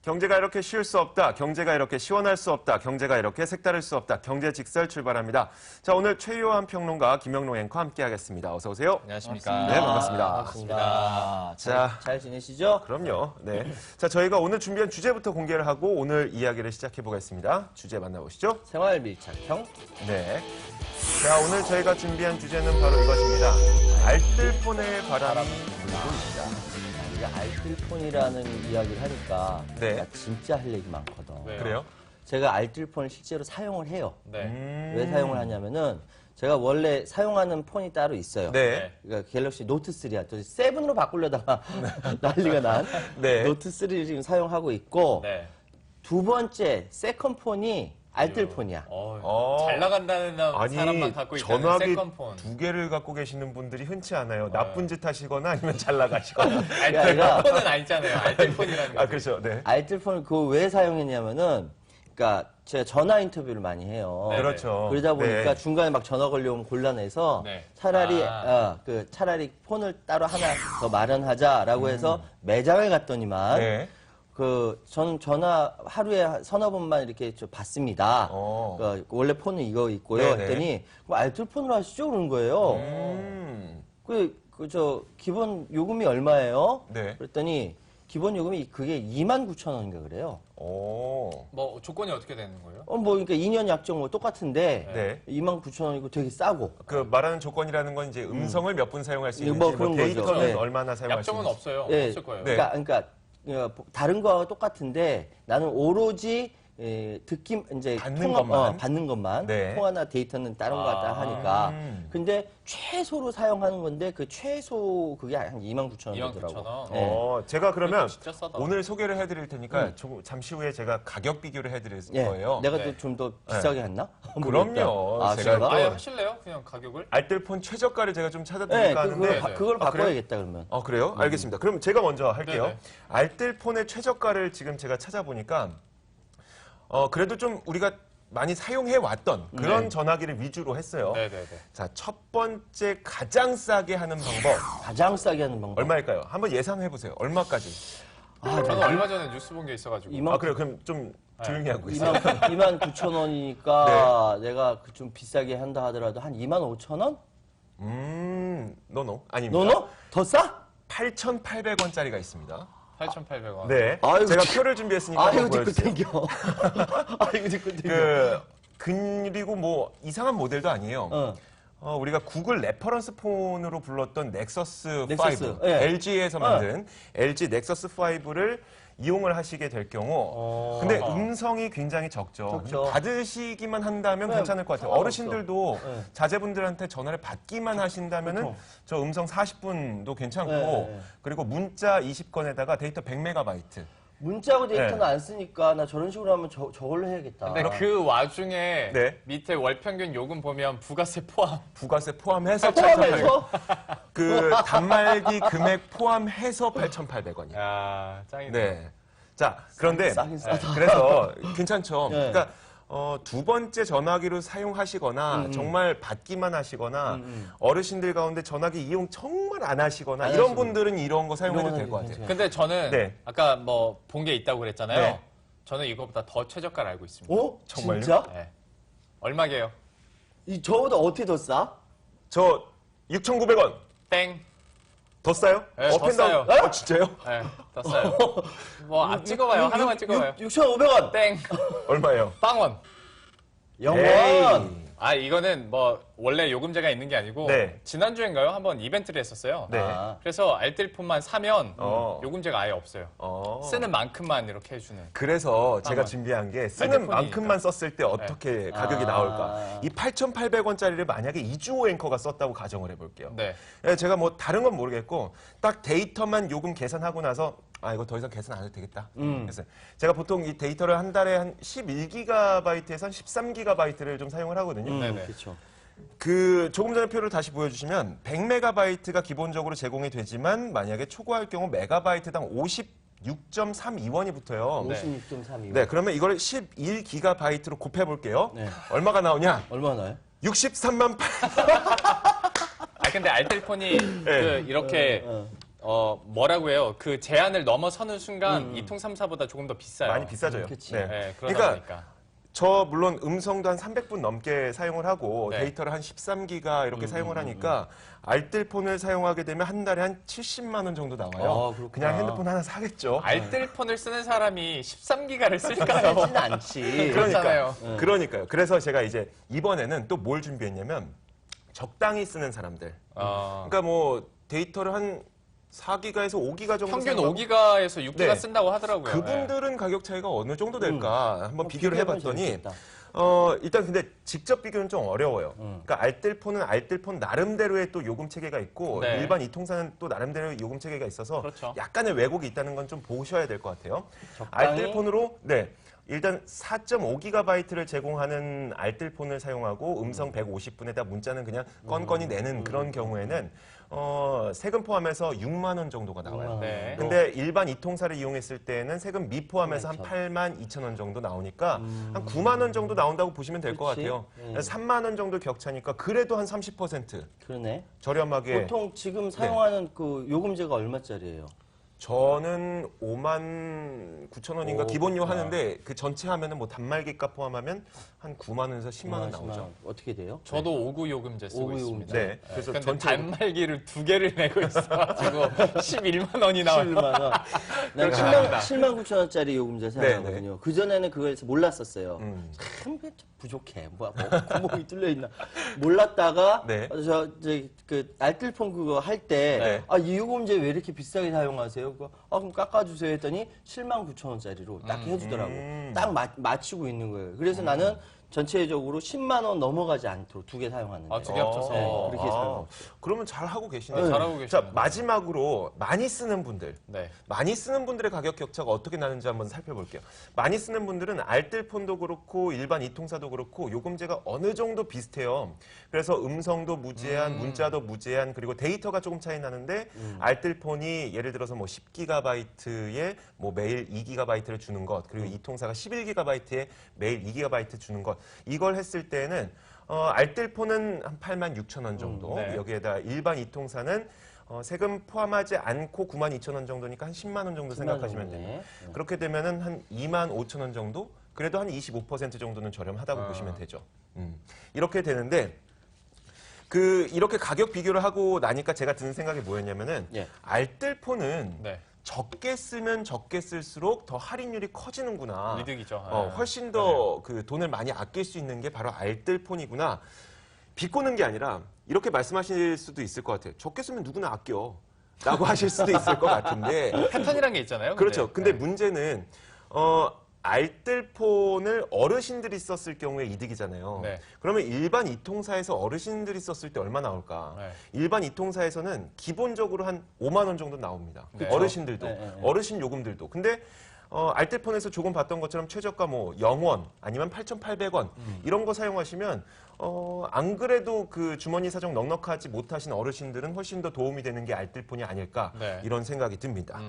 경제가 이렇게 쉬울 수 없다. 경제가 이렇게 시원할 수 없다. 경제가 이렇게 색다를 수 없다. 경제직설 출발합니다. 자, 오늘 최유한 평론가, 김영롱 앵커 함께하겠습니다. 어서 오세요. 안녕하십니까. 네, 반갑습니다. 반갑습니다. 잘 지내시죠? 그럼요. 네. 자, 저희가 오늘 준비한 주제부터 공개를 하고 오늘 이야기를 시작해 보겠습니다. 주제 만나보시죠. 생활 밀착형. 네. 자, 오늘 저희가 준비한 주제는 바로 이것입니다. 알뜰폰의 바람이 불고 있다. 우리가 알뜰폰이라는 이야기를 하니까 네. 내가 진짜 할 얘기 많거든. 왜요? 그래요? 제가 알뜰폰을 실제로 사용을 해요. 네. 왜 사용을 하냐면은 제가 원래 사용하는 폰이 따로 있어요. 네. 그러니까 갤럭시 노트 3야. 7으로 바꾸려다가 난리가 난 네. 노트 3를 지금 사용하고 있고 네. 두 번째 세컨폰이 알뜰폰이야. 잘 나간다는 사람만 갖고 있는 전화기 세컨폰. 두 개를 갖고 계시는 분들이 흔치 않아요. 나쁜 짓 하시거나 아니면 잘 나가시거나. 알뜰폰은 아니잖아요. 알뜰폰이라는 거. 아, 그렇죠. 네. 알뜰폰을 그거 왜 사용했냐면은 그러니까 제가 전화 인터뷰를 많이 해요. 네. 그렇죠. 그러다 보니까 네. 중간에 막 전화 걸려오면 곤란해서 네. 차라리 차라리 폰을 따로 하나 더 마련하자라고 해서 매장을 갔더니만 네. 저는 전화 하루에 서너 번만 이렇게 좀 받습니다. 원래 폰은 이거 있고요. 네네. 했더니 그럼 알뜰폰으로 하시죠 그러는 거예요. 기본 요금이 얼마예요? 네. 그랬더니 기본 요금이 그게 29,000원인가 그래요. 뭐 조건이 어떻게 되는 거예요? 그러니까 2년 약정 뭐 똑같은데 네. 29,000원이고 되게 싸고. 그 말하는 조건이라는 건 이제 음성을 몇 분 사용할 수 있는지, 뭐 그런 거죠. 데이터는 네. 얼마나 사용할 수 약정은 있는지. 없어요. 예, 없을 거예요. 네. 그러니까 다른 거하고 똑같은데 나는 오로지 이제 받는 것만. 받는 것만. 네. 통화나 데이터는 다른 거 갖다 하니까. 근데 최소로 사용하는 건데 그 최소 그게 한 29,000원 되더라고. 29,000원. 네. 제가 그러면 진짜 싸다. 오늘 소개를 해드릴 테니까 잠시 후에 제가 가격 비교를 해드릴 거예요. 내가 네. 또 좀 더 비싸게 했나? 그럼요. 아, 제가 제가? 아예 하실래요? 그냥 가격을? 알뜰폰 최저가를 제가 좀 네, 찾아드릴까 하는데. 그걸 아, 그래요? 바꿔야겠다 그러면. 그래요? 알겠습니다. 그럼 제가 먼저 할게요. 네네. 알뜰폰의 최저가를 지금 제가 찾아보니까 그래도 좀 우리가 많이 사용해 왔던 그런 전화기를 위주로 했어요. 네네네. 자, 첫 번째 가장 싸게 하는 방법 가장 싸게 하는 방법. 얼마일까요? 한번 예상해 보세요. 얼마까지? 저는 얼마 전에 뉴스 본 게 있어가지고. 그래요. 그럼 좀 조용히 하고 있어요. 29,000원이니까 내가 좀 비싸게 한다 하더라도 한 25,000원? 노노. 아닙니다. 너너? 더 싸? 8,800원짜리가 있습니다. 8,800원. 네. 아이고, 제가 표를 준비했으니까 아이고 한번 듣고 보여주세요. 땡겨. 아이고 듣고 땡겨. 그리고 뭐 이상한 모델도 아니에요. 우리가 구글 레퍼런스 폰으로 불렀던 넥서스 5, 예. LG에서 만든 LG 넥서스 5를 이용을 하시게 될 경우 근데 음성이 굉장히 적죠. 적죠. 받으시기만 한다면 네, 괜찮을 것 같아요. 상관없어. 어르신들도 네. 자제분들한테 전화를 받기만 하신다면은 그렇죠. 저 음성 40분도 괜찮고 네. 그리고 문자 20건에다가 데이터 100MB. 문자하고 데이터는 네. 안 쓰니까 나 저런 식으로 하면 저걸로 해야겠다. 근데 그 와중에 네. 밑에 월평균 요금 보면 부가세 포함. 부가세 포함해서 8,800원. 포함해서 그 단말기 금액 포함해서 8,800원이에요. 야, 짱이네. 네. 자, 그런데 싸긴 싸다. 그래서 괜찮죠. 네. 그러니까 두 번째 전화기로 사용하시거나 정말 받기만 하시거나 어르신들 가운데 전화기 이용 정말 안 하시거나 안 이런 하시고. 분들은 이런 거 사용해도 이런 될 것 거는 같아요. 근데 저는 네. 아까 뭐 본 게 있다고 그랬잖아요. 네. 저는 이거보다 더 최저가를 알고 있습니다. 어? 정말요? 진짜? 네. 얼마게요? 저보다 어떻게 더 싸? 저 6,900원 땡. 더 싸요? 네, 더 업앤다운. 싸요. 진짜요? 네, 떴어요. 뭐, 찍어봐요. 하나만 찍어봐요. 6,500원. 땡. 얼마예요? 빵원. 영원. 이거는 뭐, 원래 요금제가 있는 게 아니고, 네. 지난주인가요? 한번 이벤트를 했었어요. 네. 그래서 알뜰폰만 사면, 요금제가 아예 없어요. 어. 쓰는 만큼만 이렇게 해주는. 그래서 제가 빵원. 준비한 게 쓰는 알뜰폰이니까. 만큼만 썼을 때 어떻게 가격이 나올까. 이 8,800원짜리를 만약에 이주호 앵커가 썼다고 가정을 해볼게요. 네. 예, 제가 뭐 다른 건 모르겠고 딱 데이터만 요금 계산하고 나서 이거 더 이상 계산 안 해도 되겠다. 그래서 제가 보통 이 데이터를 한 달에 한 11GB에서 한 13GB를 좀 사용을 하거든요. 네네. 그렇죠. 그 조금 전에 표를 다시 보여주시면 100MB가 기본적으로 제공이 되지만 만약에 초과할 경우 메가바이트당 56.32원이 붙어요. 네. 56.32원. 네, 그러면 이걸 11GB로 곱해볼게요. 네. 얼마가 나오냐? 얼마나요? 63만 8. 근데 알뜰폰이 네. 이렇게 뭐라고 해요? 그 제한을 넘어서는 순간 2통3사보다 조금 더 비싸요. 많이 비싸져요. 그치. 네. 네, 그러다 그러니까 보니까. 저 물론 음성도 한 300분 넘게 사용을 하고 네. 데이터를 한 13기가 이렇게 사용을 하니까 알뜰폰을 사용하게 되면 한 달에 한 70만 원 정도 나와요. 그렇구나. 그냥 핸드폰 하나 사겠죠. 알뜰폰을 쓰는 사람이 13기가를 쓸까요? 쓰진 않지. 그렇잖아요. 그러니까요. 그래서 제가 이제 이번에는 또 뭘 준비했냐면 적당히 쓰는 사람들. 그러니까 뭐 데이터를 한 4기가에서 5기가 정도 평균 사용하고 5기가에서 6기가 네. 쓴다고 하더라고요. 그분들은 가격 차이가 어느 정도 될까 한번 비교를 비교해보면 해봤더니 재밌겠다. 일단 근데 직접 비교는 좀 어려워요. 그러니까 알뜰폰은 알뜰폰 나름대로의 또 요금 체계가 있고 네. 일반 이통사는 또 나름대로의 요금 체계가 있어서 그렇죠. 약간의 왜곡이 있다는 건 좀 보셔야 될 것 같아요. 적당히? 알뜰폰으로 네. 일단 4.5GB를 제공하는 알뜰폰을 사용하고 음성 150분에다 문자는 그냥 건건이 내는 그런 경우에는 세금 포함해서 6만 원 정도가 나와요. 네. 근데 일반 이통사를 이용했을 때는 세금 미포함해서 한 8만 2천 원 정도 나오니까 한 9만 원 정도 나온다고 보시면 될 것 그치? 같아요. 네. 3만 원 정도 격차니까 그래도 한 30% 그러네. 저렴하게 보통 지금 사용하는 그 요금제가 얼마짜리예요? 저는 5만 9천 원인가 오, 기본료 그렇구나. 하는데 그 전체 하면은 뭐 단말기 값 포함하면 한 9만 원에서 10만 원 10만 나오죠. 원. 어떻게 돼요? 저도 5구 요금제 쓰고 5구 있습니다. 네. 그래서 근데 전체 단말기를 2개를 내고 있어가지고 11만 원이 나와요. 7만 원. 난 그렇게 7만, 나옵니다. 7만 9천 원짜리 요금제 사용하거든요. 그전에는 그걸 몰랐었어요. 참 부족해. 뭐 구멍이 뚫려 있나. 몰랐다가 네. 그 알뜰폰 그거 할 때 네. 아, 이 요금제 왜 이렇게 비싸게 사용하세요? 그럼 깎아주세요 했더니 7만 9천 원짜리로 딱 해주더라고. 딱 맞추고 있는 거예요. 그래서 나는 전체적으로 10만 원 넘어가지 않도록 2개 사용하는데. 아, 2개 합쳐서. 네, 그렇게 사용하고 그러면 잘 하고 계시네요. 네, 잘하고 자, 계시네요. 마지막으로 많이 쓰는 분들. 네. 많이 쓰는 분들의 가격 격차가 어떻게 나는지 한번 살펴볼게요. 많이 쓰는 분들은 알뜰폰도 그렇고 일반 이통사도 그렇고 요금제가 어느 정도 비슷해요. 그래서 음성도 무제한, 문자도 무제한, 그리고 데이터가 조금 차이 나는데 알뜰폰이 예를 들어서 뭐 10GB에 뭐 매일 2GB를 주는 것, 그리고 이통사가 11GB에 매일 2GB 주는 것. 이걸 했을 때는 알뜰폰은 한 8만 6천 원 정도, 네. 여기에다 일반 이통사는 세금 포함하지 않고 9만 2천 원 정도니까 한 10만 원 정도 10만 생각하시면 정도네. 돼요. 네. 그렇게 되면은 한 2만 5천 원 정도? 그래도 한 25% 정도는 저렴하다고 보시면 되죠. 이렇게 되는데 이렇게 가격 비교를 하고 나니까 제가 드는 생각이 뭐였냐면은 예. 알뜰폰은 네. 적게 쓰면 적게 쓸수록 더 할인율이 커지는구나. 이득이죠. 훨씬 더 그 돈을 많이 아낄 수 있는 게 바로 알뜰폰이구나. 비꼬는 게 아니라 이렇게 말씀하실 수도 있을 것 같아요. 적게 쓰면 누구나 아껴. 라고 하실 수도 있을 것 같은데. 패턴이란 게 있잖아요. 그렇죠. 근데 네. 문제는 알뜰폰을 어르신들이 썼을 경우에 이득이잖아요. 네. 그러면 일반 이통사에서 어르신들이 썼을 때 얼마 나올까? 네. 일반 이통사에서는 기본적으로 한 5만 원 정도 나옵니다. 네. 어르신들도, 네, 네, 네. 어르신 요금들도. 근데 알뜰폰에서 조금 봤던 것처럼 최저가 뭐 0원 아니면 8,800원 이런 거 사용하시면 안 그래도 그 주머니 사정 넉넉하지 못하신 어르신들은 훨씬 더 도움이 되는 게 알뜰폰이 아닐까 네. 이런 생각이 듭니다.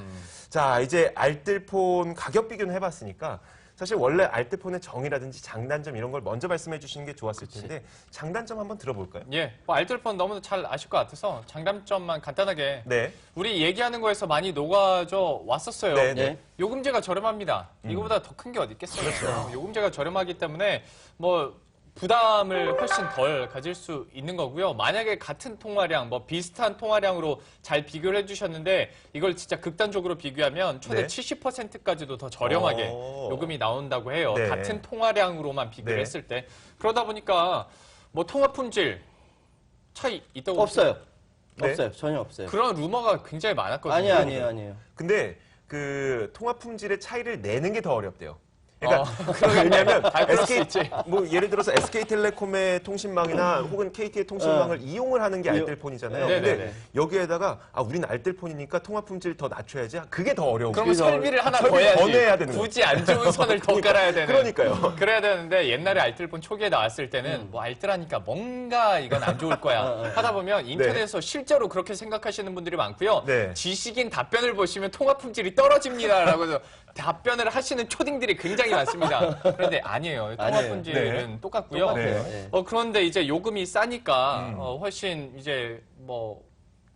자, 이제 알뜰폰 가격 비교는 해봤으니까 사실 원래 알뜰폰의 정의라든지 장단점 이런 걸 먼저 말씀해 주시는 게 좋았을 텐데 장단점 한번 들어볼까요? 예, 뭐 알뜰폰 너무 잘 아실 것 같아서 장단점만 간단하게 네. 우리 얘기하는 거에서 많이 녹아져 왔었어요. 네, 네. 요금제가 저렴합니다. 이거보다 더 큰 게 어디 있겠어요. 그렇죠. 요금제가 저렴하기 때문에 뭐 부담을 훨씬 덜 가질 수 있는 거고요. 만약에 같은 통화량, 뭐 비슷한 통화량으로 잘 비교를 해주셨는데 이걸 진짜 극단적으로 비교하면 최대 네. 70%까지도 더 저렴하게 오. 요금이 나온다고 해요. 네. 같은 통화량으로만 비교를 네. 했을 때. 그러다 보니까 뭐 통화 품질 차이 있다고 없어요. 네. 없어요. 전혀 없어요. 그런 루머가 굉장히 많았거든요. 아니에요. 근데 그 통화 품질의 차이를 내는 게 더 어렵대요. 그러니까 왜냐하면 그럴 수 SK 있지. 뭐 예를 들어서 SK텔레콤의 통신망이나 혹은 KT의 통신망을 이용을 하는 게 알뜰폰이잖아요. 네, 근데 네, 네. 여기에다가 우리는 알뜰폰이니까 통화 품질 더 낮춰야지. 그게 더 어려워. 그러면 설비를 하나 더 설비를 해야지. 더 내야 되는 거야. 굳이 안 좋은 선을 더 깔아야 되는. 그러니까요. 그래야 되는데 옛날에 알뜰폰 초기에 나왔을 때는 뭐 알뜰하니까 뭔가 이건 안 좋을 거야 하다 보면 인터넷에서 실제로 그렇게 생각하시는 분들이 많고요. 네. 지식인 답변을 보시면 통화 품질이 떨어집니다라고 해서 답변을 하시는 초딩들이 굉장히 많습니다. 그런데 아니에요. 통화 아니에요. 품질은 네. 똑같고요. 똑같아요. 네. 예. 그런데 이제 요금이 싸니까 훨씬 이제 뭐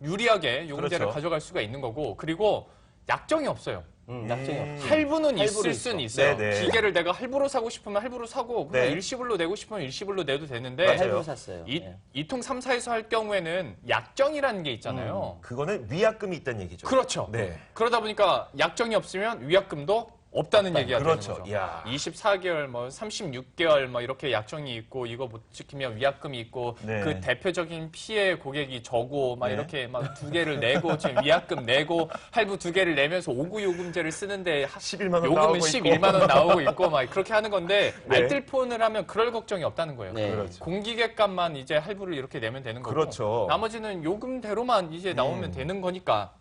유리하게 요금제를 그렇죠. 가져갈 수가 있는 거고 그리고 약정이 없어요. 약정이 없어. 할부는 있을 할부는 수는 있어. 있어요. 네네. 기계를 내가 할부로 사고 싶으면 할부로 사고 그냥 네. 일시불로 내고 싶으면 일시불로 내도 되는데 맞아요. 할부 샀어요. 예. 이통 3사에서 할 경우에는 약정이라는 게 있잖아요. 그거는 위약금이 있다는 얘기죠. 그렇죠. 네. 그러다 보니까 약정이 없으면 위약금도 없다는 얘기가 그렇죠. 되는 거죠. 이야. 24개월, 뭐 36개월 뭐 이렇게 약정이 있고 이거 못 지키면 위약금이 있고 네. 그 대표적인 피해 고객이 저고 막 네. 이렇게 막 2개를 내고 지금 위약금 내고 할부 2개를 내면서 5구 요금제를 쓰는데 11만 원 요금은 나오고 있고. 11만 원 나오고 있고 막 그렇게 하는 건데 네. 알뜰폰을 하면 그럴 걱정이 없다는 거예요. 네. 그렇죠. 공기계값만 이제 할부를 이렇게 내면 되는 거고 그렇죠. 나머지는 요금대로만 이제 나오면 되는 거니까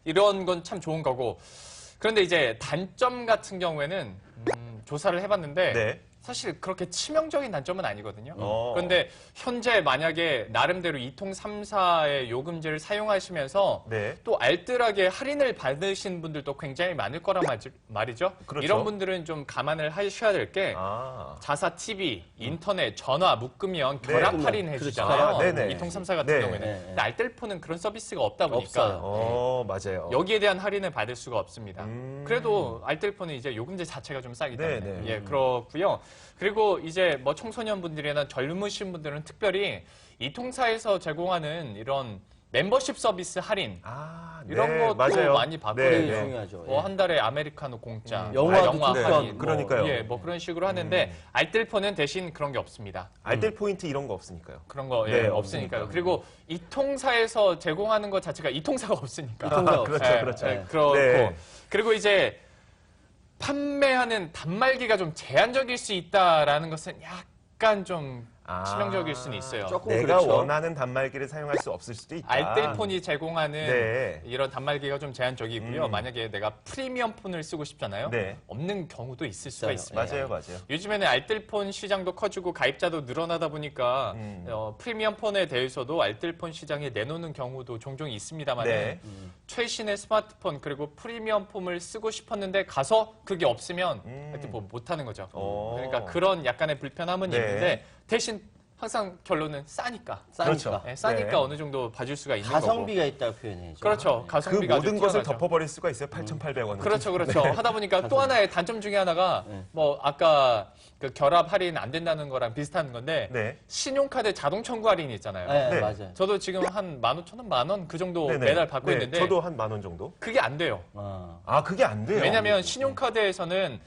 이런 건 참 좋은 거고 그런데 이제 단점 같은 경우에는 조사를 해봤는데 네. 사실 그렇게 치명적인 단점은 아니거든요. 어. 그런데 현재 만약에 나름대로 이통 3사의 요금제를 사용하시면서 네. 또 알뜰하게 할인을 받으신 분들도 굉장히 많을 거란 말이죠. 그렇죠. 이런 분들은 좀 감안을 하셔야 될 게 아. 자사 TV, 인터넷, 전화 묶으면 네. 결합 할인 그렇죠. 해주잖아요. 아, 네네. 이통 3사 같은 네. 경우에는. 네. 근데 알뜰폰은 그런 서비스가 없다 보니까 없어요. 맞아요. 여기에 대한 할인을 받을 수가 없습니다. 그래도 알뜰폰은 이제 요금제 자체가 좀 싸기 때문에 네, 네. 예 그렇고요. 그리고 이제 뭐 청소년분들이나 젊으신 분들은 특별히 이 통사에서 제공하는 이런 멤버십 서비스 할인 아, 이런 네, 것도 맞아요. 많이 받고 네, 되게 네. 중요하죠. 뭐 예. 한 달에 아메리카노 공짜, 영화도 영화 특별, 할인, 그러니까요. 예, 뭐 그런 식으로 하는데 알뜰폰은 대신 그런 게 없습니다. 알뜰 포인트 이런 거 없으니까요. 그런 거 네, 예, 없으니까요. 없으니까. 그리고 이 통사에서 제공하는 것 자체가 이 통사가 없으니까. 이통사 그렇죠, 예, 그렇죠. 예, 그렇고 네. 그리고 이제 판매하는 단말기가 좀 제한적일 수 있다라는 것은 약간 좀 치명적일 수는 있어요. 조금 내가 그렇죠. 원하는 단말기를 사용할 수 없을 수도 있다. 알뜰폰이 제공하는 네. 이런 단말기가 좀 제한적이고요. 만약에 내가 프리미엄 폰을 쓰고 싶잖아요. 네. 없는 경우도 있을 수가 있어요. 있습니다. 맞아요, 맞아요. 요즘에는 알뜰폰 시장도 커지고 가입자도 늘어나다 보니까 프리미엄 폰에 대해서도 알뜰폰 시장에 내놓는 경우도 종종 있습니다만 네. 최신의 스마트폰 그리고 프리미엄 폰을 쓰고 싶었는데 가서 그게 없으면 하여튼 뭐 못하는 거죠. 그러니까 그런 약간의 불편함은 네. 있는데 대신 항상 결론은 싸니까. 싸니까. 네, 싸니까 네. 어느 정도 봐줄 수가 있는 거고. 가성비가 있다고 표현해야죠. 그렇죠. 그 가성비가 모든 아주 것을 뛰어나죠. 덮어버릴 수가 있어요. 8,800원. 그렇죠, 그렇죠. 하다 보니까 또 하나의 단점 중에 하나가 뭐 아까 그 결합 할인 안 된다는 거랑 비슷한 건데 네. 신용카드 자동 청구 할인이 있잖아요. 네, 네. 맞아요. 저도 지금 한 15,000원, 10,000원 그 정도 네네. 매달 받고 네, 있는데 저도 한 10,000원 정도. 그게 안 돼요. 아, 그게 안 돼요. 왜냐하면 신용카드에서는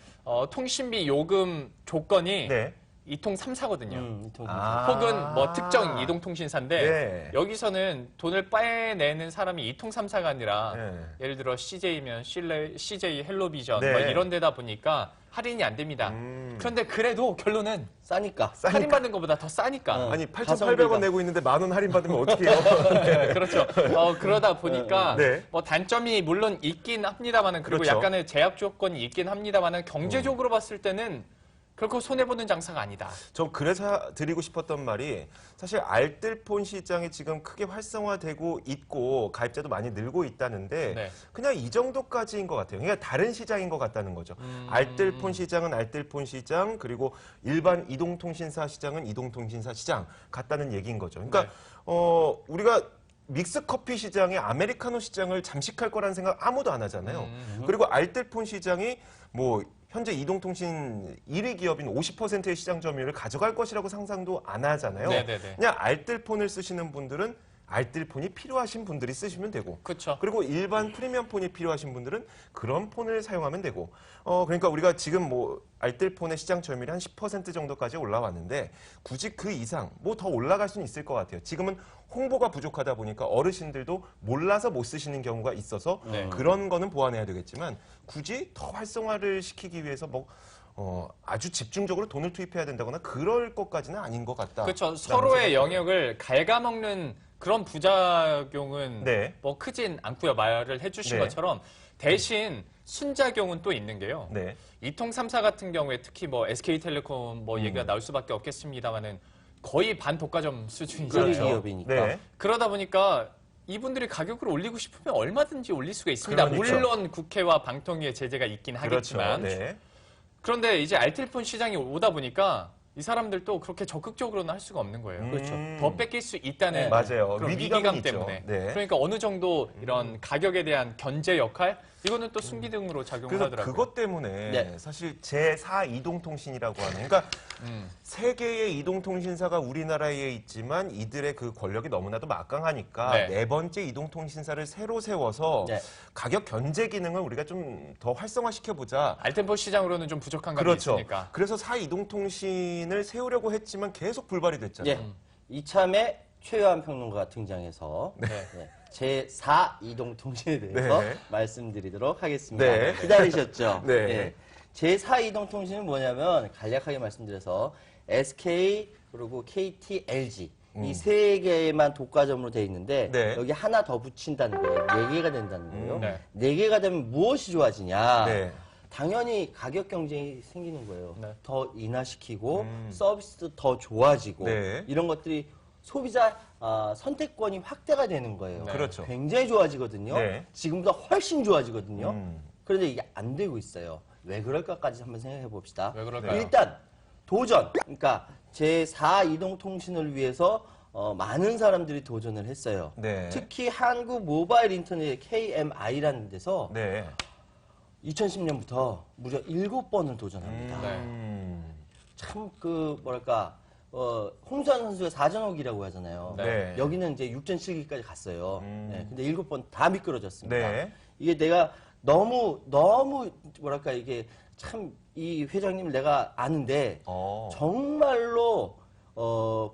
통신비 요금 조건이 네. 이통 3사거든요. 아. 혹은 뭐 특정 이동통신사인데 네. 여기서는 돈을 빼내는 사람이 이통 3사가 아니라 네. 예를 들어 CJ면 CJ 헬로비전 네. 뭐 이런 데다 보니까 할인이 안 됩니다. 그런데 그래도 결론은 싸니까. 할인받는 것보다 더 싸니까. 아니, 가성비가. 8,800원 내고 있는데 10,000원 할인받으면 어떻게 해요? 네, 그렇죠. 그러다 보니까 네. 뭐 단점이 물론 있긴 합니다만은 그리고 그렇죠. 약간의 제약 조건이 있긴 합니다만은 경제적으로 봤을 때는 결코 손해보는 장사가 아니다. 전 그래서 드리고 싶었던 말이 사실 알뜰폰 시장이 지금 크게 활성화되고 있고 가입자도 많이 늘고 있다는데 네. 그냥 이 정도까지인 것 같아요. 그러니까 다른 시장인 것 같다는 거죠. 알뜰폰 시장은 알뜰폰 시장 그리고 일반 이동통신사 시장은 이동통신사 시장 같다는 얘기인 거죠. 그러니까 네. 우리가 믹스커피 시장에 아메리카노 시장을 잠식할 거라는 생각 아무도 안 하잖아요. 그리고 알뜰폰 시장이 뭐 현재 이동통신 1위 기업인 50%의 시장 점유율을 가져갈 것이라고 상상도 안 하잖아요. 네네네. 그냥 알뜰폰을 쓰시는 분들은 알뜰폰이 필요하신 분들이 쓰시면 되고 그렇죠. 그리고 일반 프리미엄 폰이 필요하신 분들은 그런 폰을 사용하면 되고 그러니까 우리가 지금 뭐 알뜰폰의 시장 점유율이 한 10% 정도까지 올라왔는데 굳이 그 이상 뭐 더 올라갈 수는 있을 것 같아요. 지금은 홍보가 부족하다 보니까 어르신들도 몰라서 못 쓰시는 경우가 있어서 네. 그런 거는 보완해야 되겠지만 굳이 더 활성화를 시키기 위해서 뭐 아주 집중적으로 돈을 투입해야 된다거나 그럴 것까지는 아닌 것 같다. 그렇죠. 서로의 영역을 갉아먹는 그런 부작용은 네. 뭐 크진 않고요. 말을 해주신 네. 것처럼 대신 순작용은 또 있는 게요. 네. 이통 3사 같은 경우에 특히 뭐 SK텔레콤 뭐 얘기가 나올 수밖에 없겠습니다만은 거의 반독과점 수준이잖아요. 그 기업이니까. 네. 그러다 보니까 이분들이 가격을 올리고 싶으면 얼마든지 올릴 수가 있습니다. 그러니까. 물론 국회와 방통위의 제재가 있긴 그렇죠. 하겠지만 네. 그런데 이제 알뜰폰 시장이 오다 보니까 이 사람들도 그렇게 적극적으로는 할 수가 없는 거예요. 그렇죠. 더 뺏길 수 있다는 네, 맞아요. 그런 위기감은 위기감 있죠. 때문에. 네. 그러니까 어느 정도 이런 가격에 대한 견제 역할 이거는 또 순기능으로 작용을 그래서 하더라고요. 그것 때문에 네. 사실 제4 이동통신이라고 하는 그러니까 세 개의 이동통신사가 우리나라에 있지만 이들의 그 권력이 너무나도 막강하니까 네. 네 번째 이동통신사를 새로 세워서 네. 가격 견제 기능을 우리가 좀 더 활성화시켜 보자. 알템포 시장으로는 좀 부족한 감이 그렇죠. 있으니까. 그래서 4이동통신을 세우려고 했지만 계속 불발이 됐잖아요. 예. 이참에 최요한 평론가가 등장해서 네. 제4 이동통신에 대해서 네. 말씀드리도록 하겠습니다. 네. 기다리셨죠? 네. 예. 제4 이동통신은 뭐냐면 간략하게 말씀드려서 SK 그리고 KT, LG 이 세 개만 독과점으로 돼 있는데 네. 여기 하나 더 붙인다는 거예요. 네 개가 된다는 거예요. 네. 네 개가 되면 무엇이 좋아지냐? 네. 당연히 가격 경쟁이 생기는 거예요. 네. 더 인하시키고 서비스도 더 좋아지고 네. 이런 것들이 소비자 선택권이 확대가 되는 거예요. 네. 그렇죠. 굉장히 좋아지거든요. 네. 지금보다 훨씬 좋아지거든요. 음. 그런데 이게 안 되고 있어요. 왜 그럴까까지 한번 생각해 봅시다. 왜 그럴까요? 일단 도전, 그러니까 제4 이동통신을 위해서 많은 사람들이 도전을 했어요. 네. 특히 한국 모바일 인터넷 KMI라는 데서 네. 2010년부터 무려 7번을 도전합니다. 네. 참 뭐랄까 홍수환 선수가 4전옥이라고 하잖아요. 네. 여기는 이제 6전 7기까지 갔어요. 네, 근데 7번 다 미끄러졌습니다. 네. 이게 내가 너무 뭐랄까 이게 참 이 회장님을 내가 아는데 정말로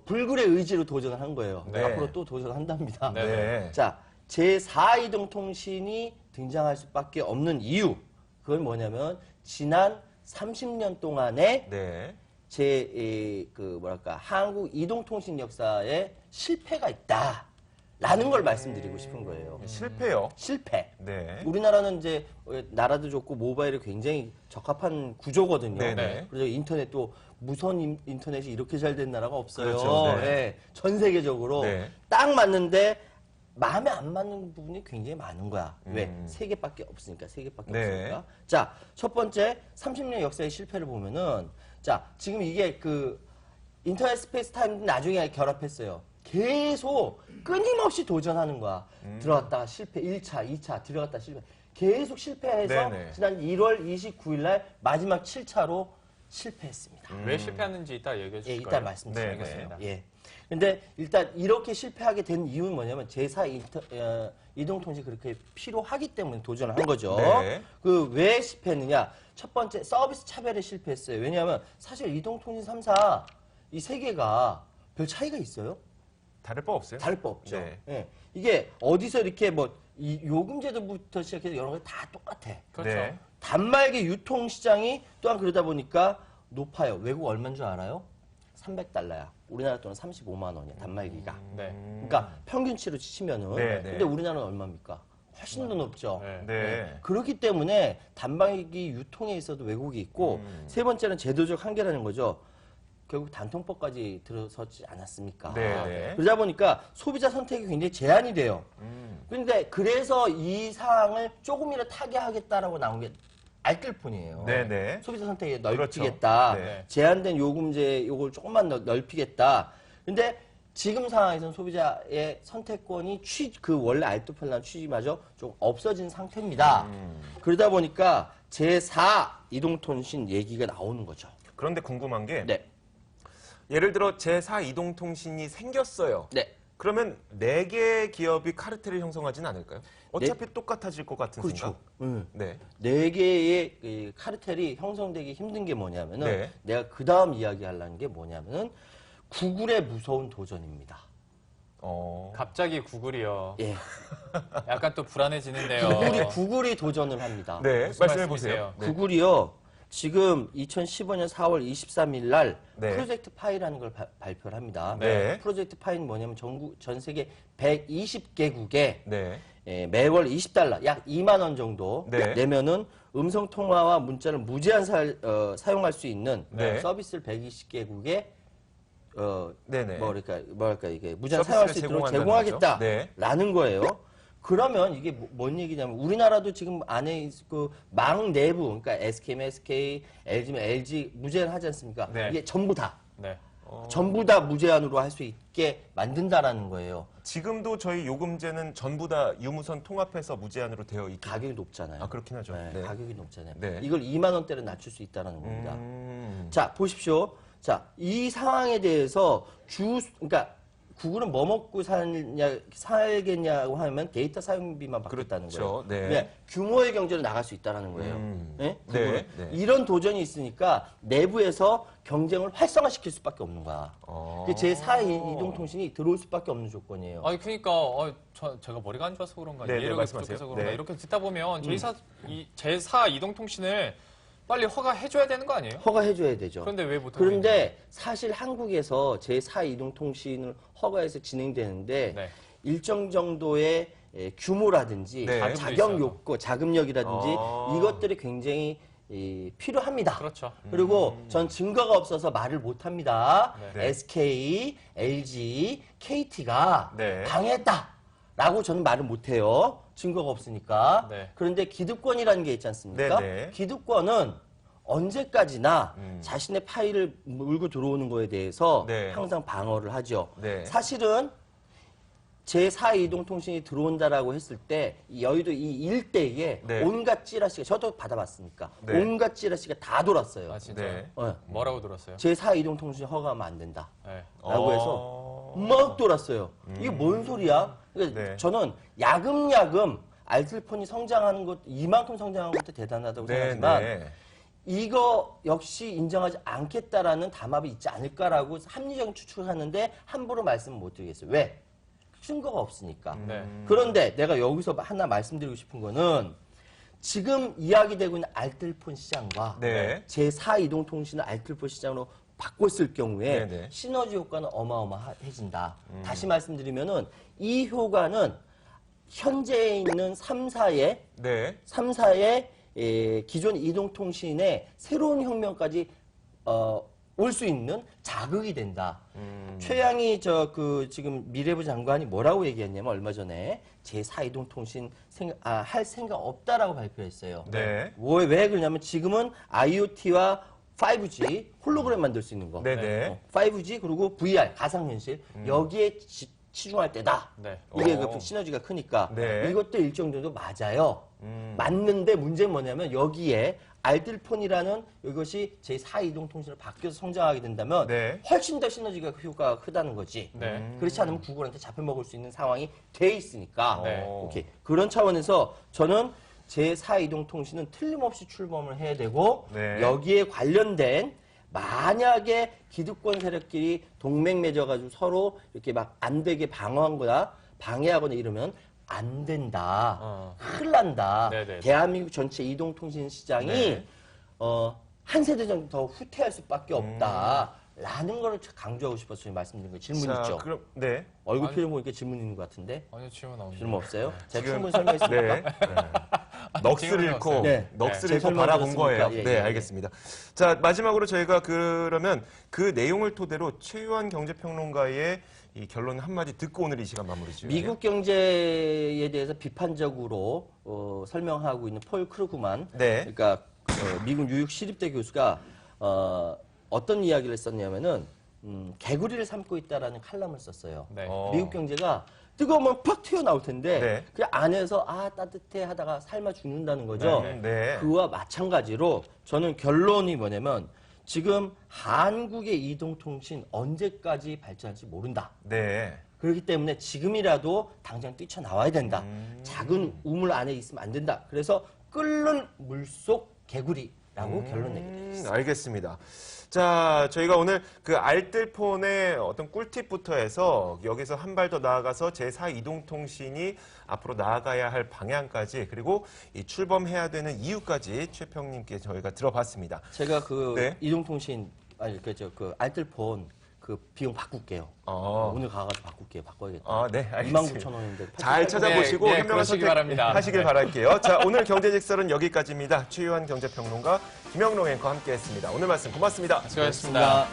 불굴의 의지로 도전을 한 거예요. 네. 앞으로 또 도전한답니다. 네. 네. 자, 제4 이동통신이 등장할 수밖에 없는 이유. 그건 뭐냐면 지난 30년 동안에 네. 뭐랄까 한국 이동통신 역사에 실패가 있다라는 걸 말씀드리고 싶은 거예요. 실패요. 실패. 네. 우리나라는 이제 나라도 좋고 모바일이 굉장히 적합한 구조거든요. 네네. 그래서 인터넷도 무선 인터넷이 이렇게 잘 된 나라가 없어요. 그렇죠. 네. 예, 전 세계적으로 네. 딱 맞는데 마음에 안 맞는 부분이 굉장히 많은 거야. 왜? 세 개밖에 없으니까. 세 개밖에 네. 없으니까. 자, 첫 번째 30년 역사의 실패를 보면은 자, 지금 이게 인터넷 스페이스 타임 나중에 결합했어요. 계속 끊임없이 도전하는 거야. 들어갔다가 실패, 1차, 2차, 들어갔다 실패. 계속 실패해서 네네. 지난 1월 29일 날 마지막 7차로 실패했습니다. 왜 실패하는지 이따 얘기해 예, 주실까요? 이따 말씀드리겠습니다. 네, 알겠습니다. 예. 근데 일단 이렇게 실패하게 된 이유는 뭐냐면 제4 이동통신이 그렇게 필요하기 때문에 도전을 한 거죠. 네. 왜 실패했느냐? 첫 번째 서비스 차별에 실패했어요. 왜냐하면 사실 이동통신 3사 이 세 개가 별 차이가 있어요? 다를 바 없어요. 다를 바 없죠. 네. 예. 이게 어디서 이렇게 이 요금제도부터 시작해서 여러 가지 다 똑같아. 그렇죠. 네. 단말기 유통 시장이 또한 그러다 보니까 높아요. 외국 얼마인 줄 알아요? 300달러야. 우리나라 돈은 35만 원이야. 단말기가. 네. 그러니까 평균치로 치면은. 네, 네. 근데 우리나라는 얼마입니까? 훨씬 더 높죠. 네. 네. 그렇기 때문에 단말기 유통에 있어도 왜곡이 있고 세 번째는 제도적 한계라는 거죠. 결국 단통법까지 들어서지 않았습니까? 네, 네. 그러다 보니까 소비자 선택이 굉장히 제한이 돼요. 그런데 그래서 이 사항을 조금이라도 타개하겠다라고 나온 게 알뜰폰이에요. 네, 네. 소비자 선택에 그렇죠. 넓히겠다. 네. 제한된 요금제 요걸 조금만 넓히겠다. 근데 지금 상황에서는 소비자의 선택권이 원래 알뜰폰이라는 취지마저 좀 없어진 상태입니다. 그러다 보니까 제4 이동통신 얘기가 나오는 거죠. 그런데 궁금한 게 네. 예를 들어 제4 이동통신이 생겼어요. 네. 그러면 4개 기업이 카르텔을 형성하진 않을까요? 어차피 똑같아질 것 같은 그렇죠. 생각. 네. 네 개의 이 카르텔이 형성되기 힘든 게 뭐냐면은 네. 내가 그 다음 이야기하려는 게 뭐냐면은 구글의 무서운 도전입니다. 갑자기 구글이요. 예. 약간 또 불안해지는데요. 구글이 도전을 합니다. 네. 무슨 말씀해 말씀이세요? 보세요. 네. 구글이요. 지금 2015년 4월 23일 날 네. 프로젝트 파이라는 걸 발표를 합니다. 네. 프로젝트 파이는 뭐냐면 전 세계 120개국에 네. 매월 $20, 약 2만 원 정도 네. 내면은 음성 통화와 문자를 무제한 사용할 수 있는 네. 서비스를 120개국에 네네. 뭐랄까 이게 무제한 서비스를 사용할 수 있도록 제공한다는 거죠. 제공하겠다라는 거예요. 그러면 이게 뭔 얘기냐면 우리나라도 지금 안에 망 내부 그러니까 SK면 SK, LG면 LG 무제한 하지 않습니까? 네. 이게 전부 다 네. 전부 다 무제한으로 할 수 있게 만든다라는 거예요. 지금도 저희 요금제는 전부 다 유무선 통합해서 무제한으로 되어 있긴 가격이 높잖아요. 아, 그렇긴 하죠. 네, 네. 가격이 높잖아요. 네. 이걸 2만 원대로 낮출 수 있다는 겁니다. 음. 자, 보십시오. 자, 이 상황에 대해서 그러니까 구글은 뭐 먹고 살겠냐고 하면 데이터 사용비만 받겠다는 그렇죠. 거예요. 네. 그냥 규모의 경제로 나갈 수 있다는 거예요. 네? 구글은. 네, 네. 이런 도전이 있으니까 내부에서 경쟁을 활성화시킬 수밖에 없는 거야. 그 제4 이동통신이 들어올 수밖에 없는 조건이에요. 아니 그러니까 제가 머리가 안 좋아서 그런가 네, 네, 이해력이 말씀하세요. 부족해서 그런가 네. 이렇게 듣다 보면 제4 이동통신을 빨리 허가해줘야 되는 거 아니에요? 허가해줘야 되죠. 그런데 왜 못하고 그런데 사실 한국에서 제4 이동통신을 허가해서 진행되는데 네. 일정 정도의 규모라든지 네. 자격 요건, 자금력이라든지 이것들이 굉장히 필요합니다. 그렇죠. 그리고 전 증거가 없어서 말을 못합니다. 네. SK, LG, KT가 네. 방해했다라고 저는 말을 못해요. 증거가 없으니까. 네. 그런데 기득권이라는 게 있지 않습니까? 네, 네. 기득권은 언제까지나 자신의 파일을 물고 들어오는 거에 대해서 네. 항상 방어를 하죠. 네. 사실은 제4 이동통신이 들어온다라고 했을 때 여의도 이 일대에 네. 온갖 찌라시가 저도 받아봤으니까 네. 온갖 찌라시가 다 돌았어요. 아 진짜 네. 뭐라고 들었어요? 제4 이동통신 허가하면 안 된다. 네. 라고 해서 막 돌았어요. 이게 뭔 소리야? 그러니까 네. 저는 야금야금 알뜰폰이 성장하는 것, 이만큼 성장한 것도 대단하다고 네, 생각하지만 네. 이거 역시 인정하지 않겠다라는 담합이 있지 않을까라고 합리적인 추측을 하는데 함부로 말씀을 못 드리겠어요. 왜? 증거가 없으니까. 네. 그런데 내가 여기서 하나 말씀드리고 싶은 거는 지금 이야기되고 있는 알뜰폰 시장과 네. 제4 이동통신을 알뜰폰 시장으로 바꿨을 경우에 네네. 시너지 효과는 어마어마해진다. 다시 말씀드리면은 이 효과는 현재 있는 3사의 네. 기존 이동통신의 새로운 혁명까지 올 수 있는 자극이 된다. 최양희 지금 미래부 장관이 뭐라고 얘기했냐면 얼마 전에 제4 이동통신 할 생각 없다라고 발표했어요. 네. 왜 그러냐면 지금은 IoT와 5G 홀로그램 만들 수 있는 거. 네네. 5G 그리고 VR 가상현실 여기에 치중할 때다. 네. 이게 그 시너지가 크니까 네. 이것도 일정 정도 맞아요. 맞는데 문제는 뭐냐면 여기에 알뜰폰이라는 이것이 제4 이동통신으로 바뀌어서 성장하게 된다면 네. 훨씬 더 시너지가 효과가 크다는 거지. 네. 그렇지 않으면 구글한테 잡혀먹을 수 있는 상황이 돼 있으니까. 네. 오케이. 그런 차원에서 저는 제4 이동통신은 틀림없이 출범을 해야 되고 네. 여기에 관련된 만약에 기득권 세력끼리 동맹 맺어가지고 서로 이렇게 막 안 되게 방해하거나 이러면 안 된다. 큰일 난다. 네네. 대한민국 전체 이동통신 시장이 네. 한 세대 정도 더 후퇴할 수밖에 없다. 라는 걸 강조하고 싶어서 말씀드린 거예요. 질문 자, 있죠? 그럼 네. 얼굴 표정 보니까 질문 있는 것 같은데? 아니요 질문 없네요. 질문 없어요? 제가 지금- 충분히 설명했습니까? 네. 넋을 질문이 잃고 없어요. 네. 넋을 제 잃고 설명 바라본 들었습니까? 거예요. 예, 네, 예, 예. 알겠습니다. 자, 마지막으로 저희가 그러면 그 내용을 토대로 최유한 경제평론가의 이 결론 한마디 듣고 오늘 이 시간 마무리 지어요. 미국 경제에 대해서 비판적으로 설명하고 있는 폴 크루그만, 네. 그러니까 미국 뉴욕 시립대 교수가 어떤 이야기를 썼냐면은 개구리를 삶고 있다라는 칼럼을 썼어요. 네. 미국 경제가 뜨거우면 팍 튀어나올 텐데 네. 그 안에서 따뜻해 하다가 삶아 죽는다는 거죠. 네. 그와 마찬가지로 저는 결론이 뭐냐면 지금 한국의 이동통신 언제까지 발전할지 모른다. 네. 그렇기 때문에 지금이라도 당장 뛰쳐나와야 된다. 작은 우물 안에 있으면 안 된다. 그래서 끓는 물속 개구리라고 결론 내게 되었습니다. 알겠습니다. 자, 저희가 오늘 그 알뜰폰의 어떤 꿀팁부터 해서 여기서 한 발 더 나아가서 제4 이동통신이 앞으로 나아가야 할 방향까지 그리고 이 출범해야 되는 이유까지 최평님께 저희가 들어봤습니다. 제가 그 네. 이동통신 그 알뜰폰 그 비용 바꿀게요. 오늘 가가지고 바꿔야겠다. 네, 알겠습니다. 29,000원인데 잘 찾아보시고 네, 현명한 그러시기 선택 바랍니다. 하시길 네. 바랄게요. 자, 오늘 경제직설은 여기까지입니다. 최유한 경제평론가 김영롱 앵커 함께했습니다. 오늘 말씀 고맙습니다. 수고하셨습니다.